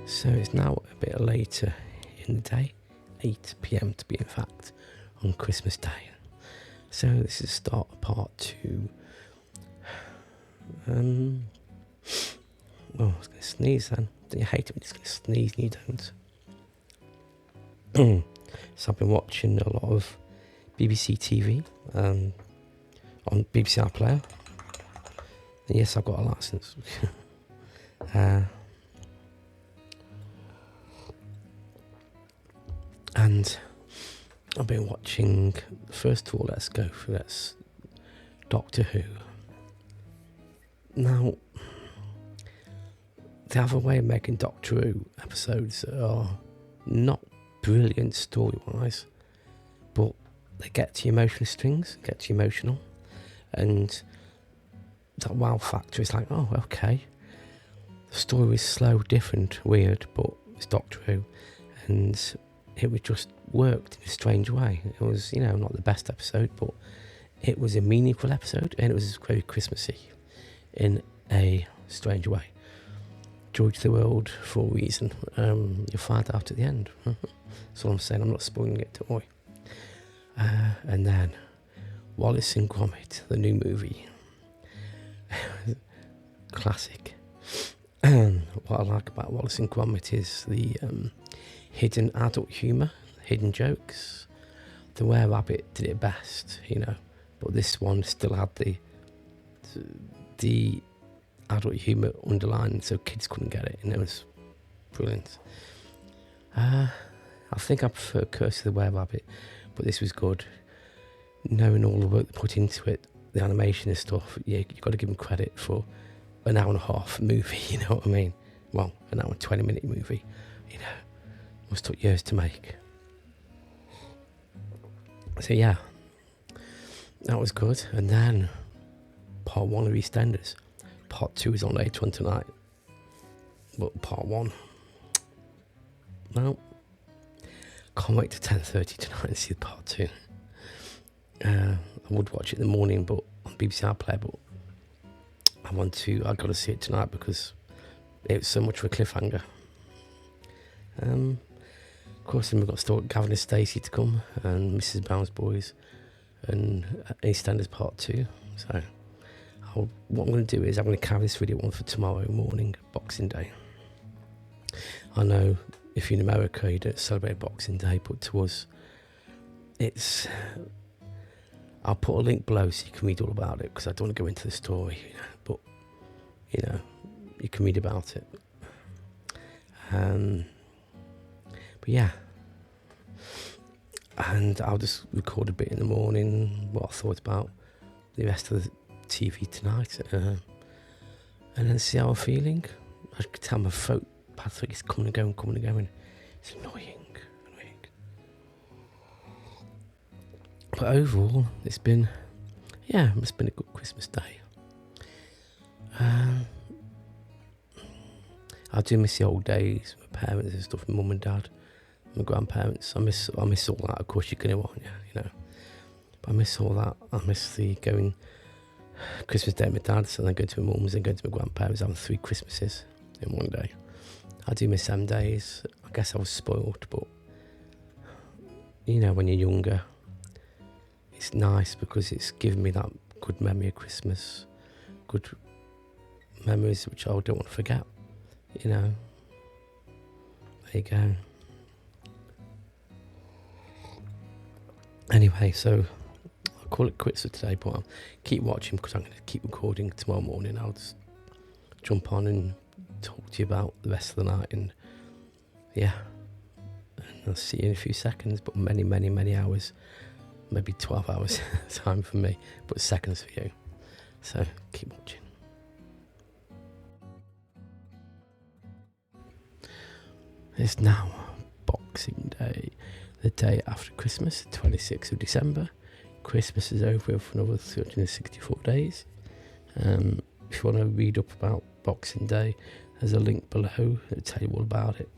So it's now a bit later in the day, 8 p.m. to be exact, on Christmas Day. So this is the start of part 2. Oh, I was going to sneeze then. Don't you hate it when you're just going to sneeze and you don't? So I've been watching a lot of BBC TV on BBC iPlayer. And yes, I've got a licence. And I've been watching, first of all, let's go through that's Doctor Who. Now, they have a way of making Doctor Who episodes that are not brilliant story-wise, but they get to your emotional strings, get to you emotional, and that wow factor is like, oh, okay. The story is slow, different, weird, but it's Doctor Who, and it was just worked in a strange way. It was, not the best episode, but it was a meaningful episode, and it was very Christmassy in a strange way. George the World for a reason. You'll find out at the end. That's all I'm saying. I'm not spoiling it, don't worry. And then Wallace and Gromit, the new movie. Classic. What I like about Wallace and Gromit is the hidden adult humour, hidden jokes. The Were Rabbit did it best, but this one still had the adult humour underlined, so kids couldn't get it, and it was brilliant. I think I prefer Curse of the Were Rabbit, but this was good. Knowing all the work they put into it, the animation and stuff, you've got to give them credit for an hour and a half movie, you know what I mean? Well, an hour and 20-minute movie, must took years to make. So yeah, that was good. And then part 1 of EastEnders. Part 2 is on later on tonight, but part 1, well, can't wait to 10:30 tonight and see the part 2. I would watch it in the morning, but on BBC iPlayer, but I got to see it tonight because it was so much of a cliffhanger. Of course, then we've got Gavin and Stacey to come, and Mrs. Brown's Boys, and EastEnders Part 2. So, what I'm going to do is I'm going to carry this video on for tomorrow morning, Boxing Day. I know if you're in America, you don't celebrate Boxing Day, but to us, it's... I'll put a link below so you can read all about it, because I don't want to go into the story, but, you can read about it. But yeah, and I'll just record a bit in the morning, what I thought about the rest of the TV tonight, and then see how I'm feeling. I can tell my throat Patrick is coming and going. It's annoying. But overall, it's been a good Christmas day. I do miss the old days, my parents and stuff, my mum and dad, my grandparents. I miss all that. Of course, you're gonna want, But I miss all that. I miss the going Christmas Day with my dad, and then going to my mum's and going to my grandparents, having 3 Christmases in one day. I do miss them days. I guess I was spoiled, but when you're younger, it's nice because it's given me that good memory of Christmas, good memories which I don't want to forget. There you go. Anyway, so I'll call it quits for today, but I'll keep watching because I'm going to keep recording tomorrow morning. I'll just jump on and talk to you about the rest of the night, and and I'll see you in a few seconds, but many, many, many hours, maybe 12 hours time for me, but seconds for you. So keep watching. It's now Boxing Day, the day after Christmas, 26th of December. Christmas is over for another 364 days. If you want to read up about Boxing Day, there's a link below that'll tell you all about it.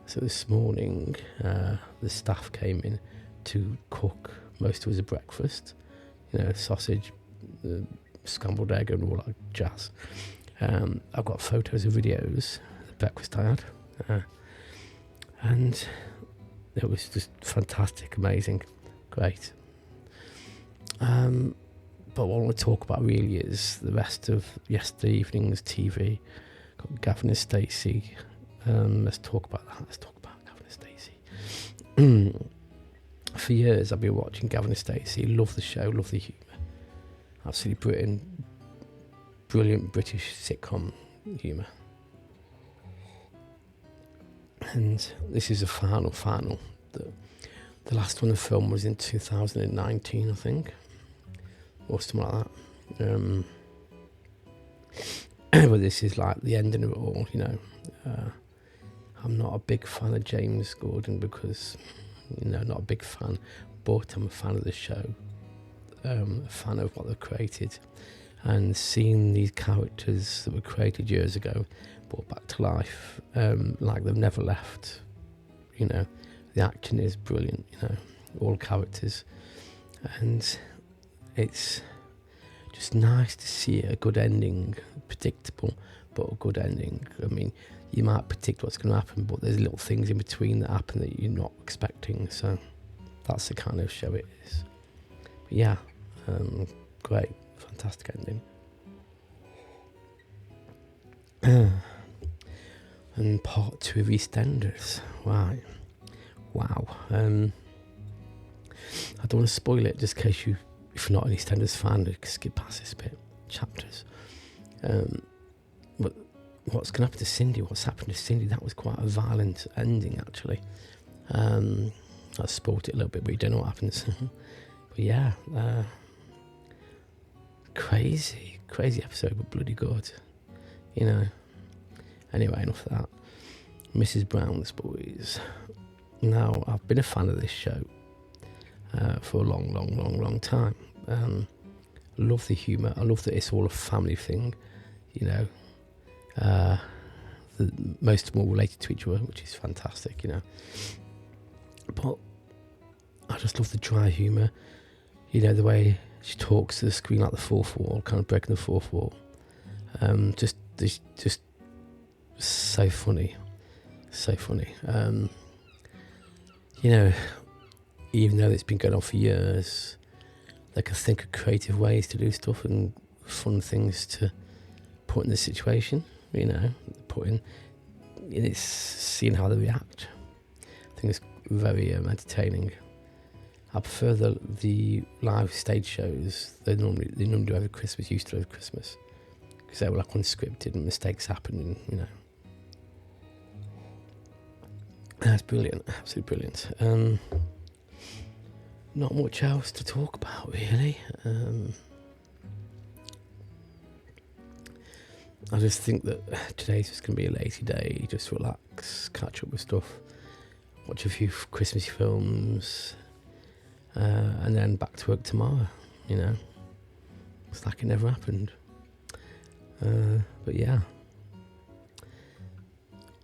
So this morning, the staff came in to cook most of us a breakfast. sausage, scrambled egg and all that jazz. I've got photos and videos of the breakfast I had, and it was just fantastic, amazing, great. But what I want to talk about really is the rest of yesterday evening's TV. Got Gavin and Stacey. Let's talk about that. Let's talk about Gavin and Stacey. For years I've been watching Gavin and Stacey. Love the show, love the humour. Absolutely brilliant British sitcom humour. And this is a final. The last one, the film, was in 2019, I think, or something like that. But this is like the ending of it all, I'm not a big fan of James Gordon because, not a big fan, but I'm a fan of the show, a fan of what they've created, and seeing these characters that were created years ago brought back to life, like they've never left. The acting is brilliant, all characters, and it's just nice to see a good ending, predictable, but a good ending. I mean, you might predict what's going to happen, but there's little things in between that happen that you're not expecting, so that's the kind of show it is. But yeah, great, fantastic ending. And part 2 of EastEnders, right. Wow. I don't want to spoil it, just in case if you're not an EastEnders fan, you can skip past this bit, chapters. But what's going to happen to Cindy? What's happened to Cindy? That was quite a violent ending, actually. I spoiled it a little bit, but you don't know what happens. But yeah, crazy episode, but bloody good. Anyway, enough of that. Mrs. Brown's Boys. Now, I've been a fan of this show for a long time. I love the humour. I love that it's all a family thing. Most of them all related to each other, which is fantastic. But I just love the dry humour. The way she talks to the screen like the fourth wall, kind of breaking the fourth wall. Just so funny. Even though it's been going on for years, they can think of creative ways to do stuff and fun things to put in the situation, it's seeing how they react. I think it's very entertaining. I prefer the live stage shows they normally do over Christmas, used to over Christmas, because they were like unscripted and mistakes happen, and that's brilliant, absolutely brilliant. Not much else to talk about, really. I just think that today's just going to be a lazy day, just relax, catch up with stuff, watch a few Christmassy films, and then back to work tomorrow, It's like it never happened. But yeah.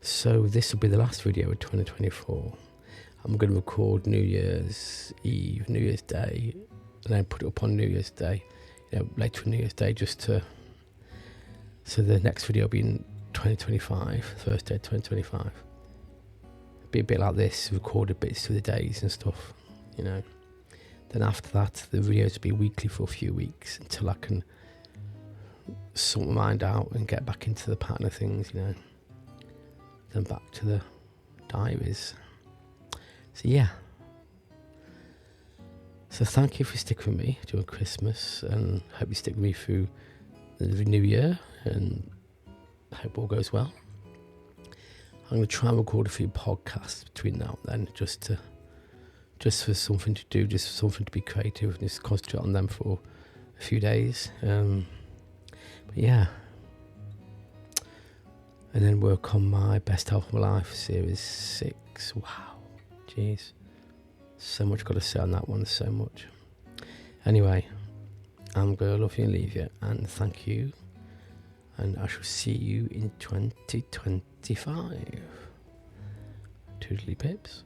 So this will be the last video of 2024. I'm going to record New Year's Eve, New Year's Day, and then put it up on New Year's Day, later on New Year's Day, so the next video will be in 2025, Thursday 2025. Be a bit like this, recorded bits through the days and stuff, Then after that, the videos will be weekly for a few weeks until I can sort my mind out and get back into the pattern of things, Then back to the diaries. So yeah. So thank you for sticking with me during Christmas, and hope you stick with me through the new year, and I hope all goes well. I'm going to try and record a few podcasts between now and then, just for something to do, just something to be creative, and just concentrate on them for a few days. But yeah. And then work on my Best Half of My Life Series 6. Wow. Jeez. So much got to say on that one, so much. Anyway, I'm going to love you and leave you, and thank you. And I shall see you in 2025. Toodly pips.